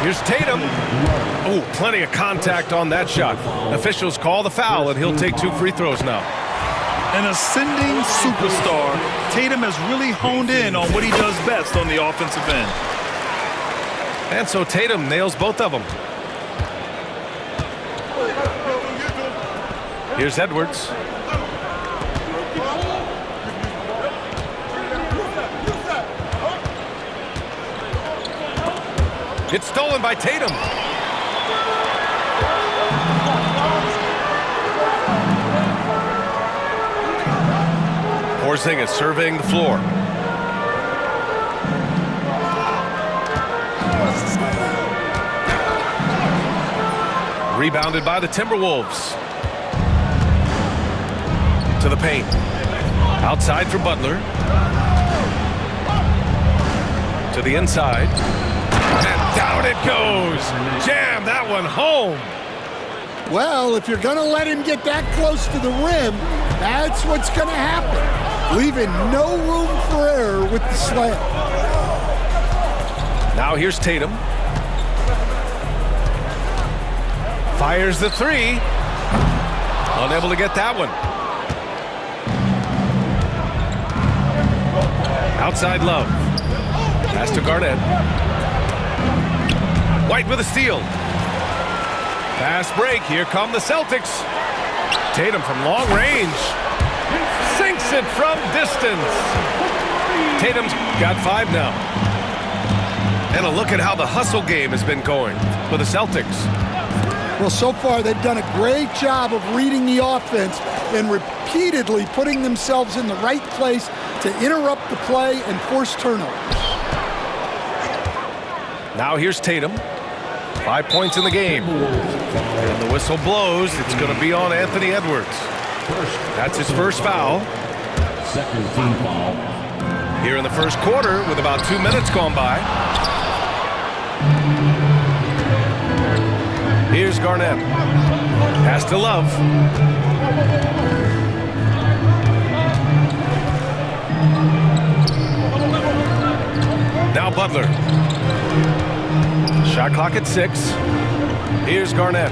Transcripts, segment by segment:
Here's Tatum. Oh, plenty of contact on that shot. Officials call the foul, and he'll take 2 free throws now. An ascending superstar, Tatum has really honed in on what he does best on the offensive end. And so Tatum nails both of them. Here's Edwards. It's stolen by Tatum. Porzingis surveying the floor. Rebounded by the Timberwolves. To the paint. Outside for Butler. To the inside. And down it goes. Jam that one home. Well, if you're going to let him get that close to the rim, that's what's going to happen. Leaving no room for error with the slam. Now here's Tatum. Fires the 3. Unable to get that one. Outside Love. Pass to Garnett. White with a steal. Fast break. Here come the Celtics. Tatum from long range. Sinks it from distance. Tatum's got 5 now. And a look at how the hustle game has been going for the Celtics. Well, so far they've done a great job of reading the offense and repeatedly putting themselves in the right place to interrupt the play and force turnovers. Now here's Tatum. 5 points in the game. And the whistle blows. It's going to be on Anthony Edwards. That's his first foul. Second team foul. Here in the first quarter with about 2 minutes gone by. Here's Garnett. Pass to Love. Now Butler. Shot clock at 6. Here's Garnett.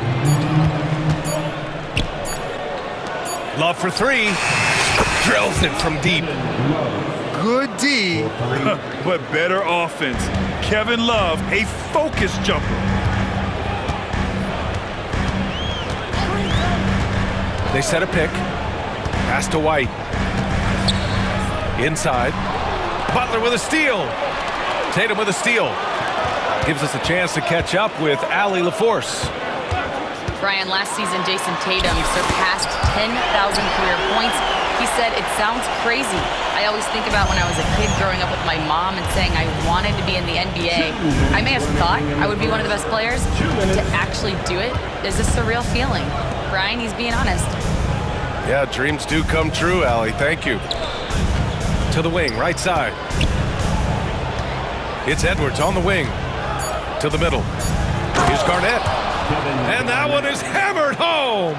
Love for 3. Drills it from deep. Good D, but better offense. Kevin Love, a focus jumper. They set a pick. Pass to White. Inside. Butler with a steal. Tatum with a steal. Gives us a chance to catch up with Allie LaForce. Brian, last season Jason Tatum surpassed 10,000 career points. He said, "It sounds crazy. I always think about when I was a kid growing up with my mom and saying I wanted to be in the NBA. I may have thought I would be one of the best players, but to actually do it is a surreal feeling." Brian, he's being honest. Yeah, dreams do come true, Allie. Thank you. To the wing, right side. It's Edwards on the wing. To the middle. Here's Garnett. And that one is hammered home.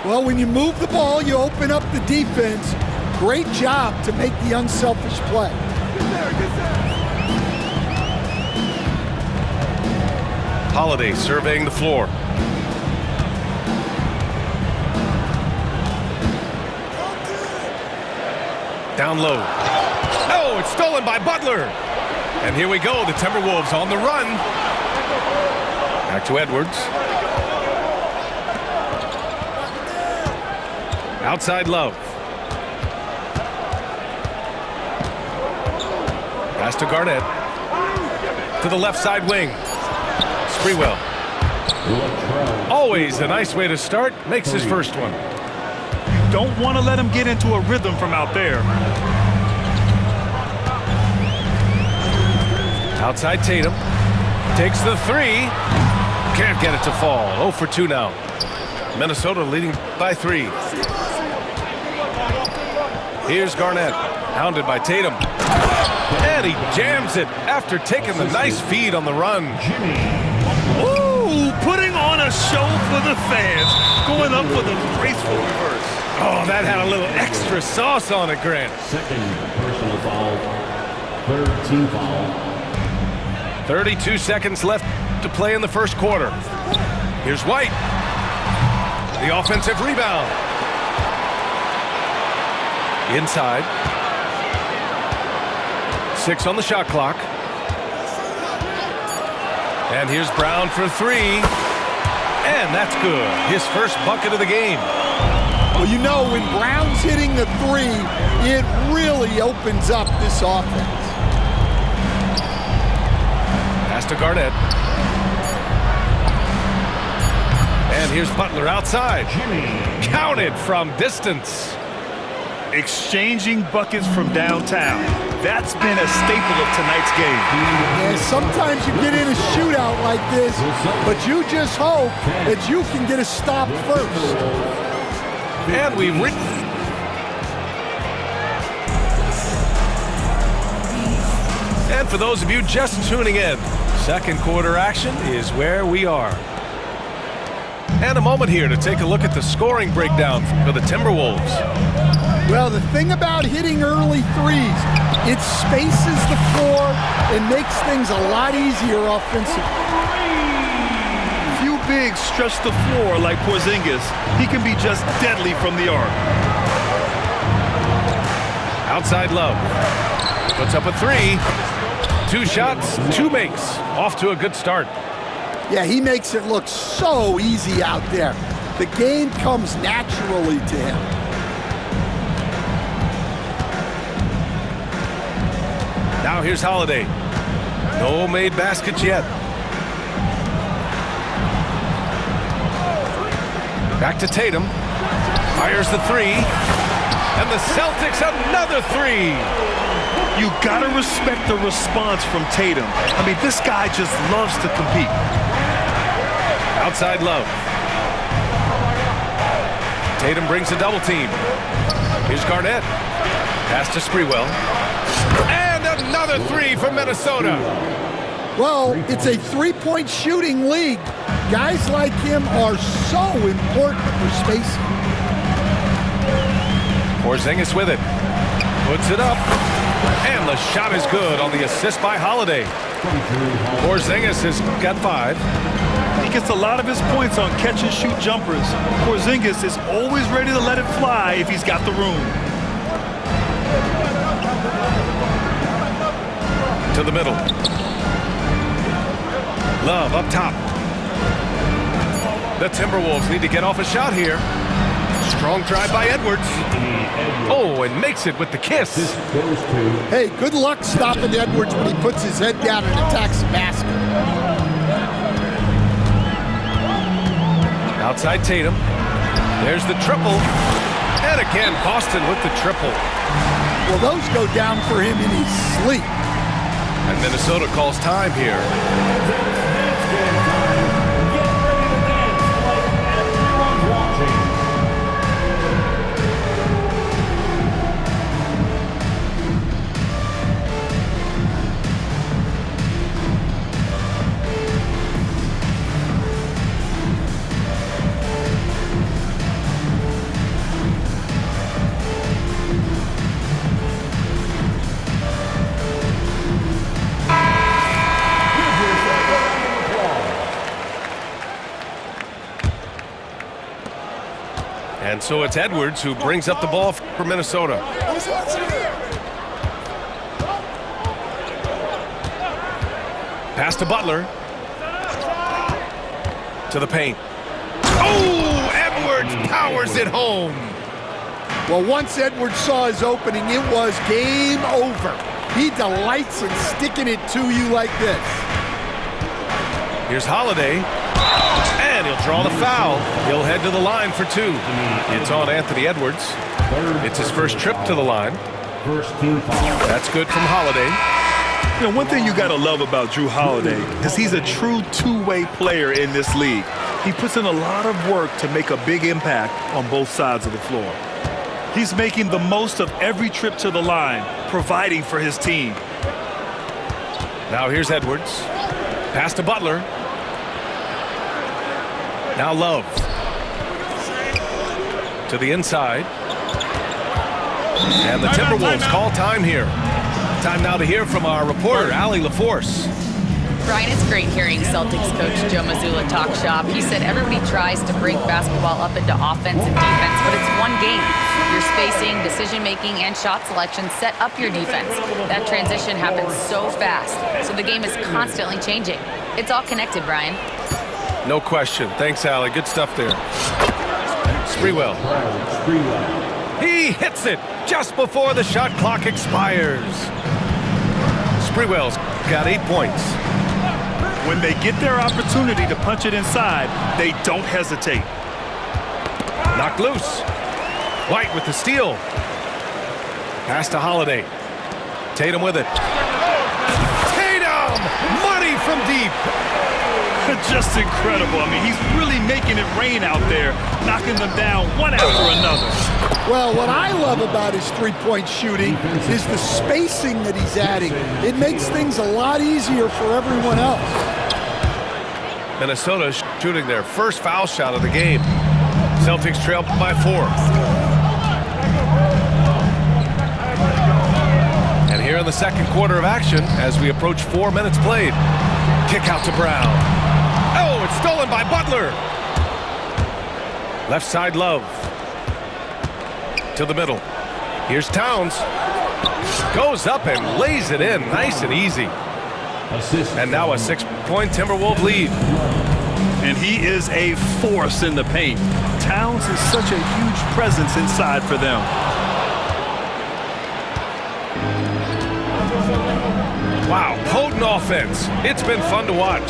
Well, when you move the ball, you open up the defense. Great job to make the unselfish play. Holiday surveying the floor. Down low. Oh, it's stolen by Butler. And here we go, the Timberwolves on the run. Back to Edwards. Outside Love. Pass to Garnett. To the left side wing. Sprewell. Always a nice way to start. Makes his first one. Don't want to let him get into a rhythm from out there. Outside Tatum. Takes the 3. Can't get it to fall. 0 for 2 now. Minnesota leading by 3. Here's Garnett. Hounded by Tatum. And he jams it after taking the nice feed on the run. Ooh, putting on a show for the fans. Going up with a graceful reverse. Oh, that had a little extra sauce on it, Grant. Second personal foul. Third team foul. 32 seconds left to play in the first quarter. Here's White. The offensive rebound. Inside. 6 on the shot clock. And here's Brown for 3. And that's good. His first bucket of the game. Well, you know, when Brown's hitting the 3, it really opens up this offense. Pass to Garnett. And here's Butler outside. Counted from distance. Exchanging buckets from downtown. That's been a staple of tonight's game. And sometimes you get in a shootout like this, but you just hope that you can get a stop first. And we've And for those of you just tuning in, second quarter action is where we are. And a moment here to take a look at the scoring breakdown for the Timberwolves. Well, the thing about hitting early threes, it spaces the floor and makes things a lot easier offensively. Few bigs stretch the floor like Porzingis. He can be just deadly from the arc. Outside Love. Puts up a 3. 2 shots, 2 makes. Off to a good start. Yeah, he makes it look so easy out there. The game comes naturally to him. Now here's Holiday. No made baskets yet. Back to Tatum. Fires the 3. And the Celtics another 3. You gotta respect the response from Tatum. I mean, this guy just loves to compete. Outside Love. Tatum brings a double team. Here's Garnett. Pass to Sprewell. And another 3 for Minnesota. Well, it's a three-point shooting league. Guys like him are so important for spacing. Porzingis with it. Puts it up. And the shot is good on the assist by Holiday. Porzingis has got 5. He gets a lot of his points on catch-and-shoot jumpers. Porzingis is always ready to let it fly if he's got the room. To the middle. Love up top. The Timberwolves need to get off a shot here. Strong drive by Edwards. Oh, and makes it with the kiss. Hey, good luck stopping Edwards when he puts his head down and attacks the basket. Outside Tatum. There's the triple. And again, Boston with the triple. Well, those go down for him in his sleep. And Minnesota calls time here. And so it's Edwards who brings up the ball for Minnesota. Pass to Butler. To the paint. Oh, Edwards powers it home. Well, once Edwards saw his opening, it was game over. He delights in sticking it to you like this. Here's Holiday. And he'll draw the foul. He'll head to the line for 2. It's on Anthony Edwards. It's his first trip to the line. That's good from Holiday. You know, one thing you got to love about Jrue Holiday is he's a true two-way player in this league. He puts in a lot of work to make a big impact on both sides of the floor. He's making the most of every trip to the line, providing for his team. Now here's Edwards. Pass to Butler. Now Love. To the inside. And the Timberwolves call time here. Time now to hear from our reporter, Allie LaForce. Brian, it's great hearing Celtics coach Joe Mazzulla talk shop. He said everybody tries to break basketball up into offense and defense, but it's one game. Your spacing, decision-making, and shot selection set up your defense. That transition happens so fast, so the game is constantly changing. It's all connected, Brian. No question. Thanks, Allie. Good stuff there. Sprewell. He hits it just before the shot clock expires. Sprewell's got 8 points. When they get their opportunity to punch it inside, they don't hesitate. Knocked loose. White with the steal. Pass to Holiday. Tatum with it. Tatum! Money from deep. Just incredible. I mean, he's really making it rain out there, knocking them down one after another. Well, what I love about his three-point shooting is the spacing that he's adding. It makes things a lot easier for everyone else. Minnesota shooting their first foul shot of the game. Celtics trail by 4. And here in the second quarter of action, as we approach 4 minutes played. Kick out to Brown. Oh, it's stolen by Butler. Left side, Love. To the middle. Here's Towns. Goes up and lays it in nice and easy. And now a 6-point Timberwolves lead. And he is a force in the paint. Towns is such a huge presence inside for them. Wow, potent offense. It's been fun to watch.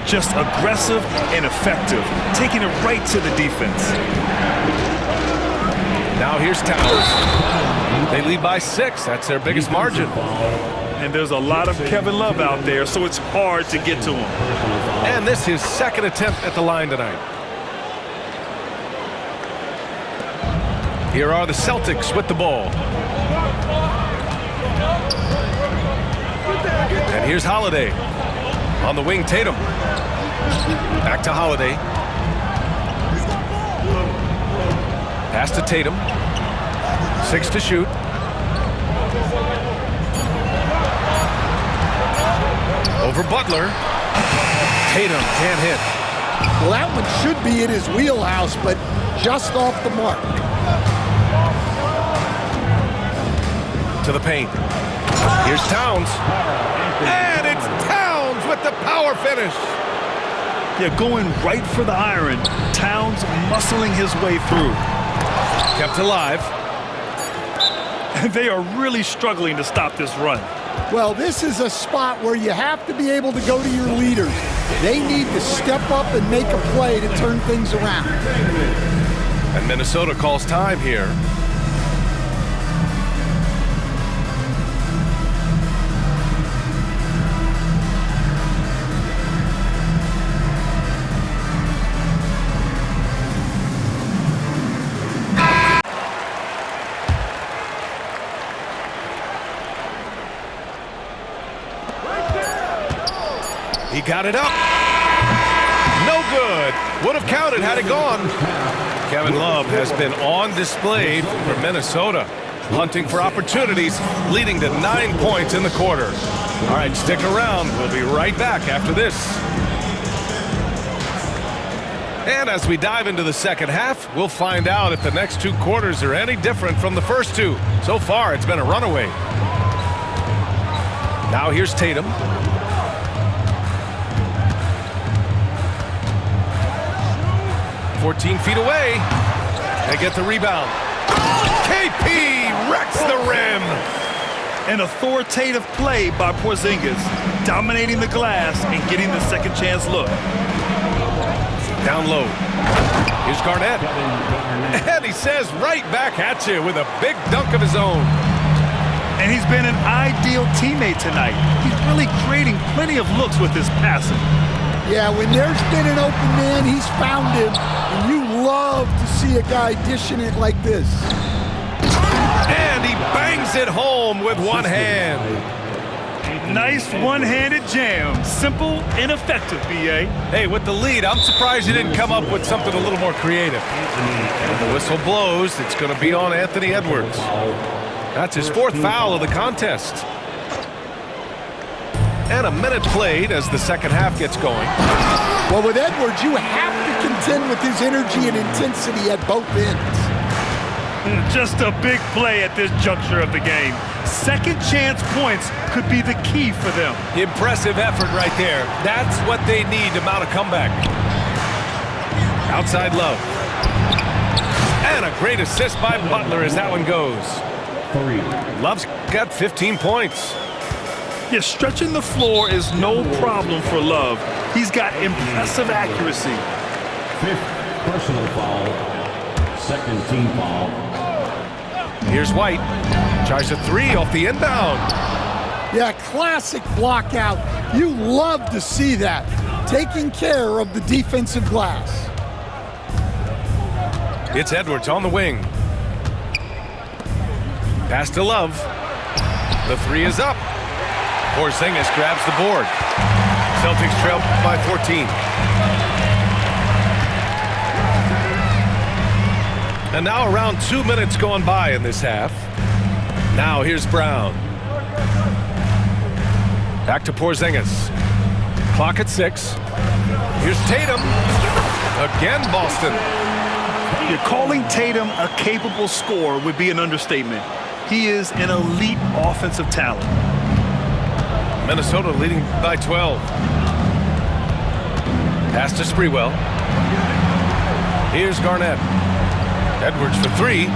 Just aggressive and effective, taking it right to the defense. Now here's Towns. They lead by 6. That's their biggest margin. And there's a lot of Kevin Love out there, so it's hard to get to him. And this is his second attempt at the line tonight. Here are the Celtics with the ball. And here's Holiday. On the wing, Tatum. Back to Holiday. Pass to Tatum. 6 to shoot. Over Butler. Tatum can't hit. Well, that one should be in his wheelhouse, but just off the mark. To the paint. Here's Towns. And it's Towns with the power finish. Yeah, going right for the iron. Towns muscling his way through. Kept alive. They are really struggling to stop this run. Well, this is a spot where you have to be able to go to your leaders. They need to step up and make a play to turn things around. And Minnesota calls time here. He got it up. No good. Would have counted had it gone. Kevin Love has been on display for Minnesota, hunting for opportunities, leading to 9 points in the quarter. All right, stick around. We'll be right back after this. And as we dive into the second half, we'll find out if the next 2 quarters are any different from the first 2. So far, it's been a runaway. Now here's Tatum. 14 feet away. They get the rebound. KP wrecks the rim. An authoritative play by Porzingis, dominating the glass and getting the second chance look. Down low. Here's Garnett. And he says right back at you with a big dunk of his own. And he's been an ideal teammate tonight. He's really creating plenty of looks with his passing. Yeah, when there's been an open man, he's found him. And you love to see a guy dishing it like this. And he bangs it home with one hand. Nice one-handed jam. Simple and effective, B.A. Hey, with the lead, I'm surprised he didn't come up with something a little more creative. And the whistle blows. It's going to be on Anthony Edwards. That's his 4th foul of the contest. And a minute played as the second half gets going. Well, with Edwards, you have to contend with his energy and intensity at both ends. Just a big play at this juncture of the game. Second chance points could be the key for them. Impressive effort right there. That's what they need to mount a comeback. Outside Love. And a great assist by Butler as that one goes. 3. Love's got 15 points. Yeah, stretching the floor is no problem for Love. He's got impressive accuracy. 5th personal foul. Second team foul. Here's White. Tries a 3 off the inbound. Yeah, classic block out. You love to see that. Taking care of the defensive glass. It's Edwards on the wing. Pass to Love. The 3 is up. Porzingis grabs the board. Celtics trail by 14. And now around 2 minutes going by in this half. Now here's Brown. Back to Porzingis. Clock at 6. Here's Tatum. Again, Boston. You're calling Tatum a capable scorer would be an understatement. He is an elite offensive talent. Minnesota leading by 12. Pass to Sprewell. Here's Garnett. Edwards for 3.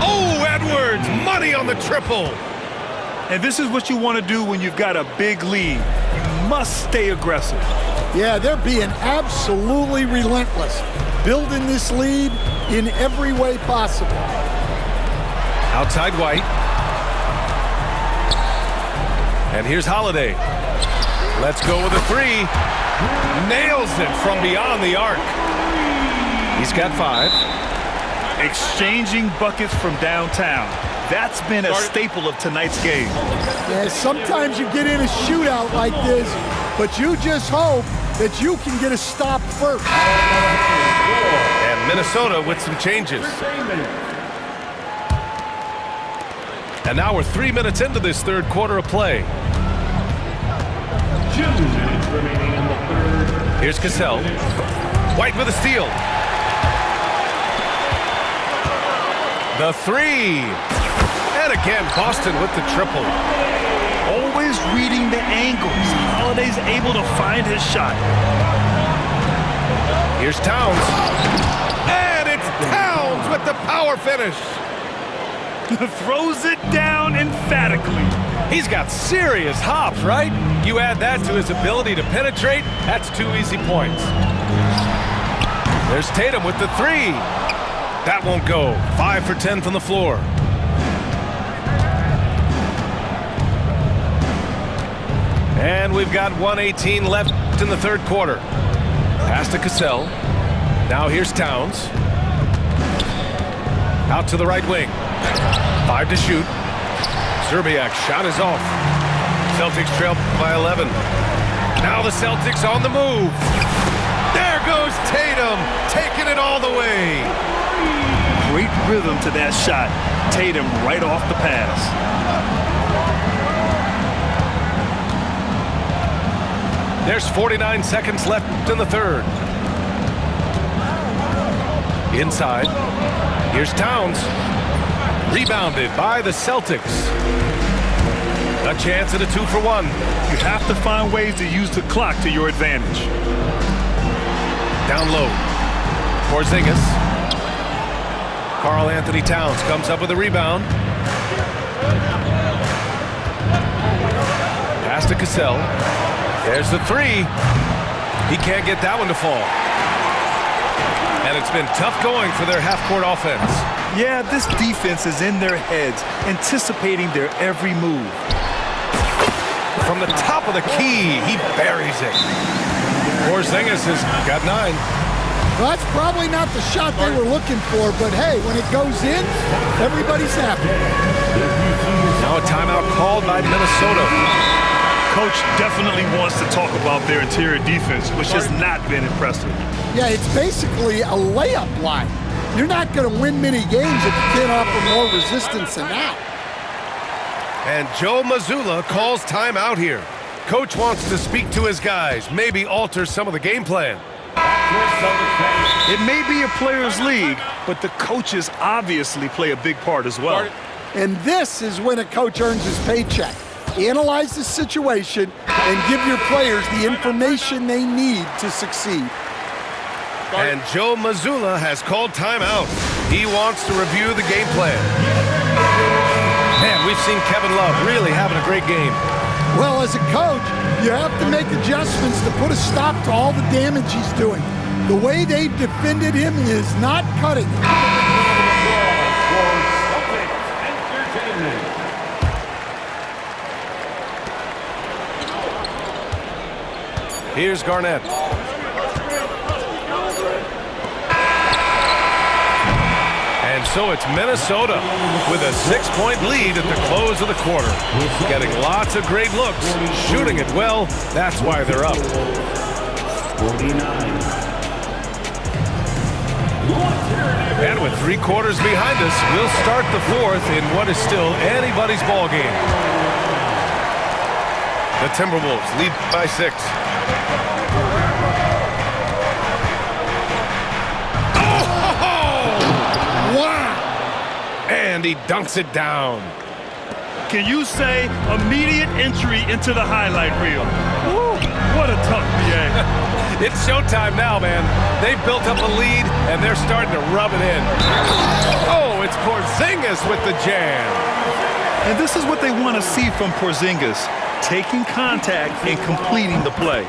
Oh, Edwards! Money on the triple! And this is what you want to do when you've got a big lead. You must stay aggressive. Yeah, they're being absolutely relentless. Building this lead in every way possible. Outside White. And here's Holiday. Let's go with a 3. Nails it from beyond the arc. He's got 5. Exchanging buckets from downtown. That's been a staple of tonight's game. Yeah, sometimes you get in a shootout like this, but you just hope that you can get a stop first. And Minnesota with some changes. And now we're 3 minutes into this third quarter of play. 2 minutes remaining in the third. Here's Cassell. White with a steal. The 3. And again, Boston with the triple. Always reading the angles. Holiday's able to find his shot. Here's Towns. And it's Towns with the power finish. Throws it down emphatically. He's got serious hops, right? You add that to his ability to penetrate, that's 2 easy points. There's Tatum with the 3. That won't go. 5 for 10 from the floor. And we've got 1:18 left in the third quarter. Pass to Cassell. Now here's Towns. Out to the right wing. 5 to shoot. Zerbiak shot is off. Celtics trail by 11. Now the Celtics on the move. There goes Tatum, taking it all the way. Great rhythm to that shot. Tatum right off the pass. There's 49 seconds left in the third. Inside. Here's Towns. Rebounded by the Celtics. A chance at a 2-for-1. You have to find ways to use the clock to your advantage. Down low. Porzingis. Karl Anthony Towns comes up with a rebound. Pass to Cassell. There's the 3. He can't get that one to fall. And it's been tough going for their half-court offense. Yeah, this defense is in their heads, anticipating their every move. From the top of the key, he buries it. Porzingis has got 9. Well, that's probably not the shot they were looking for, but hey, when it goes in, everybody's happy. Now a timeout called by Minnesota. Coach definitely wants to talk about their interior defense, which has not been impressive. Yeah, it's basically a layup line. You're not going to win many games if you can't offer more resistance than that. And Joe Mazzulla calls timeout here. coach wants to speak to his guys, maybe alter some of the game plan. It may be a player's league, but the coaches obviously play a big part as well. And this is when a coach earns his paycheck. Analyze the situation and give your players the information they need to succeed. And Joe Mazzulla has called timeout. He wants to review the game plan. Man, we've seen Kevin Love really having a great game. Well, as a coach, you have to make adjustments to put a stop to all the damage he's doing. The way they've defended him is not cutting it. Here's Garnett. And so it's Minnesota with a 6-point lead at the close of the quarter. Getting lots of great looks, shooting it well. That's why they're up. 49. And with 3 quarters behind us, we'll start the fourth in what is still anybody's ball game. The Timberwolves lead by 6. And he dunks it down. Can you say immediate entry into the highlight reel? Woo, what a tough BA. It's showtime now, man. They've built up a lead, and they're starting to rub it in. Oh, it's Porzingis with the jam. And this is what they want to see from Porzingis, taking contact and completing the play.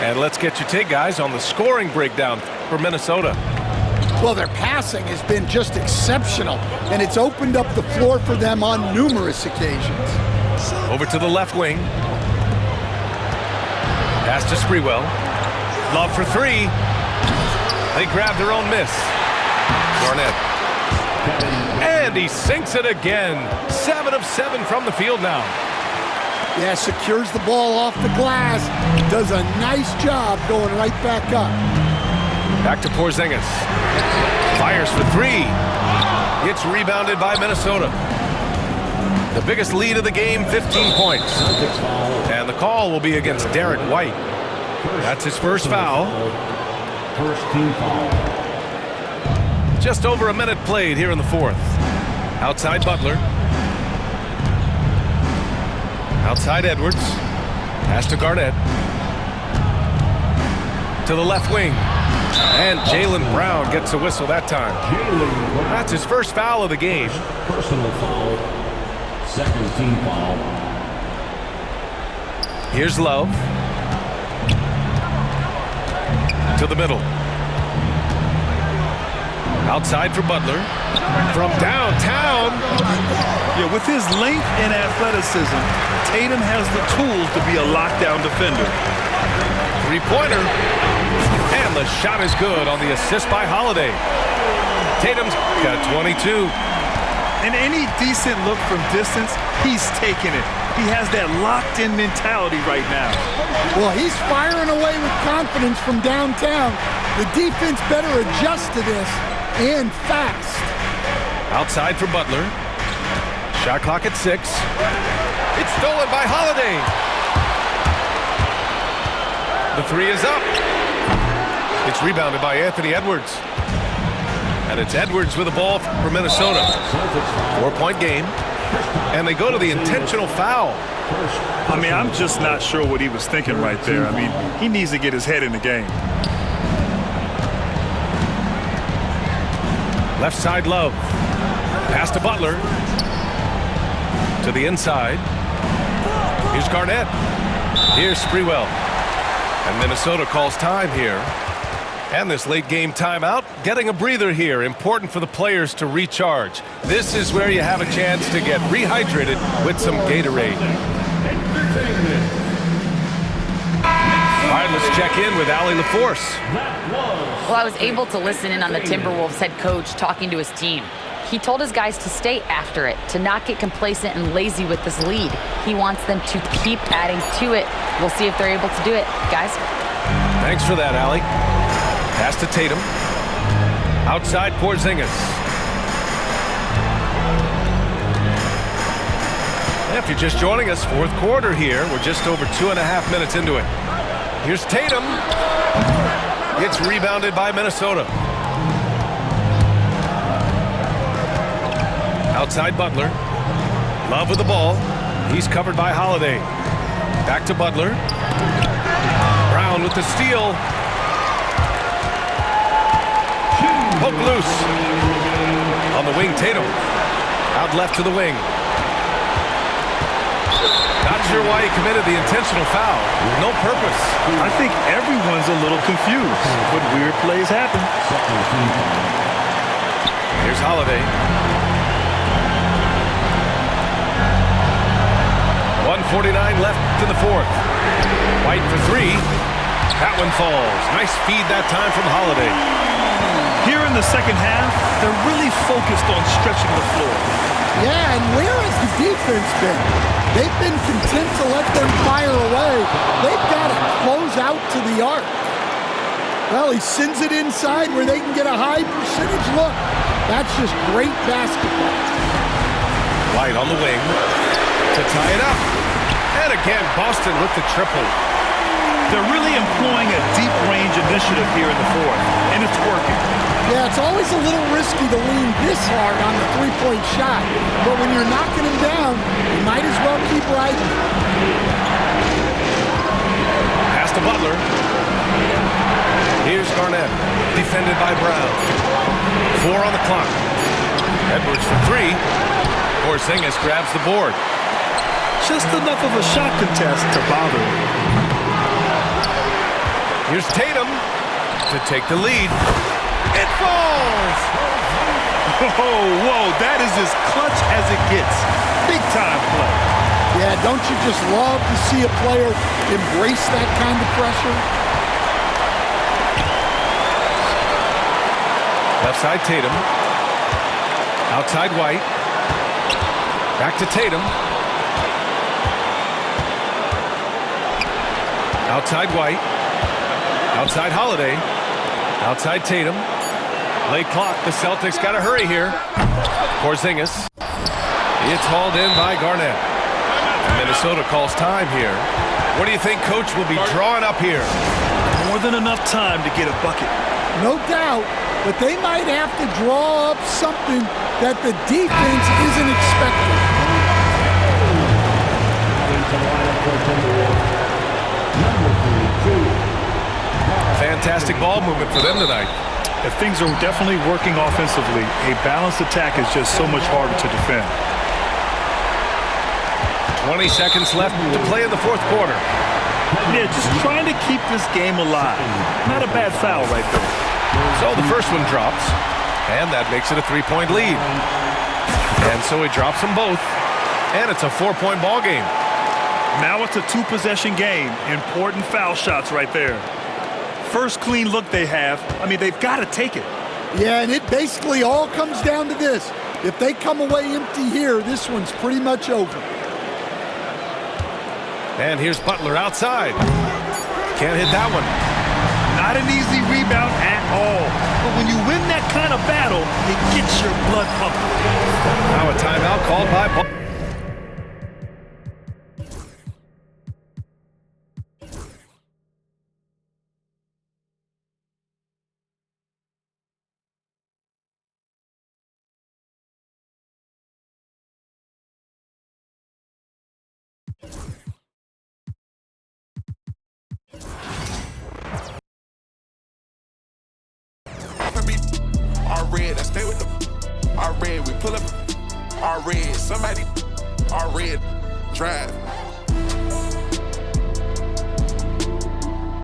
And let's get your take, guys, on the scoring breakdown for Minnesota. Well, their passing has been just exceptional, and it's opened up the floor for them on numerous occasions. Over to the left wing. Pass to Sprewell. Love for 3. They grab their own miss. Garnett. And he sinks it again. 7 of 7 from the field now. Yeah, secures the ball off the glass. Does a nice job going right back up. Back to Porzingis. Fires for 3. It's rebounded by Minnesota. The biggest lead of the game, 15 points. And the call will be against Derek White. That's his first foul. First team foul. Just over a minute played here in the fourth. Outside Butler. Outside Edwards. Pass to Garnett. To the left wing. And Jaylen Brown gets a whistle that time. That's his first foul of the game. Personal foul. Second team foul. Here's Love. To the middle. Outside for Butler. From downtown. Yeah, with his length and athleticism, Tatum has the tools to be a lockdown defender. 3-pointer. And the shot is good on the assist by Holiday. Tatum's got 22. And any decent look from distance, he's taking it. He has that locked-in mentality right now. Well, he's firing away with confidence from downtown. The defense better adjust to this, and fast. Outside for Butler. Shot clock at 6. It's stolen by Holiday. The 3 is up. It's rebounded by Anthony Edwards. And it's Edwards with the ball for Minnesota. 4-point game. And they go to the intentional foul. I mean, I'm just not sure what he was thinking right there. I mean, he needs to get his head in the game. Left side Love. Pass to Butler. To the inside. Here's Garnett. Here's Sprewell. And Minnesota calls time here. And this late game timeout, getting a breather here. Important for the players to recharge. This is where you have a chance to get rehydrated with some Gatorade. All right, let's check in with Allie LaForce. Well, I was able to listen in on the Timberwolves head coach talking to his team. He told his guys to stay after it, to not get complacent and lazy with this lead. He wants them to keep adding to it. We'll see if they're able to do it. Guys? Thanks for that, Allie. Pass to Tatum. Outside Porzingis. If you're just joining us, fourth quarter here. We're just over 2.5 minutes into it. Here's Tatum. It's rebounded by Minnesota. Outside Butler. Love with the ball. He's covered by Holiday. Back to Butler. Brown with the steal. Poke loose. On the wing, Tatum. Out left to the wing. Not sure why he committed the intentional foul. No purpose. I think everyone's a little confused, but weird plays happen. Here's Holiday. 1:49 left in the fourth. White for three. That one falls. Nice feed that time from Holiday. Here in the second half, they're really focused on stretching the floor. Yeah, and where has the defense been? They've been content to let them fire away. They've got to close out to the arc. Well, he sends it inside where they can get a high percentage look. That's just great basketball. White on the wing to tie it up. And again, Boston with the triple. They're really employing a deep range initiative here in the fourth, and it's working. Yeah, it's always a little risky to lean this hard on the three-point shot. But when you're knocking him down, you might as well keep riding. Pass to Butler. Here's Garnett, defended by Brown. 4 on the clock. Edwards for three. Porzingis grabs the board. Just enough of a shot contest to bother him. Here's Tatum to take the lead. It falls! Whoa, that is as clutch as it gets. Big time play. Yeah, don't you just love to see a player embrace that kind of pressure? Left side Tatum. Outside White. Back to Tatum. Outside White. Outside Holiday. Outside Tatum. Late clock. The Celtics got to hurry here. Porzingis. It's hauled in by Garnett. Minnesota calls time here. What do you think Coach will be drawing up here? More than enough time to get a bucket. No doubt, but they might have to draw up something that the defense isn't expecting. Fantastic ball movement for them tonight. If things are definitely working offensively, a balanced attack is just so much harder to defend. 20 seconds left to play in the fourth quarter. Yeah, just trying to keep this game alive. Not a bad foul right there. So the first one drops, and that makes it a 3-point lead. And so he drops them both, and it's a 4-point ball game. Now it's a 2-possession game. Important foul shots right there. First clean look they have. I mean, they've got to take it. Yeah, and it basically all comes down to this. If they come away empty here, this one's pretty much over. And here's Butler outside. Can't hit that one. Not an easy rebound at all. But when you win that kind of battle, it gets your blood pumping. Now a timeout called by Butler. Our red, I stay with them. Our red, we pull up. Our red, somebody. Our red, drive.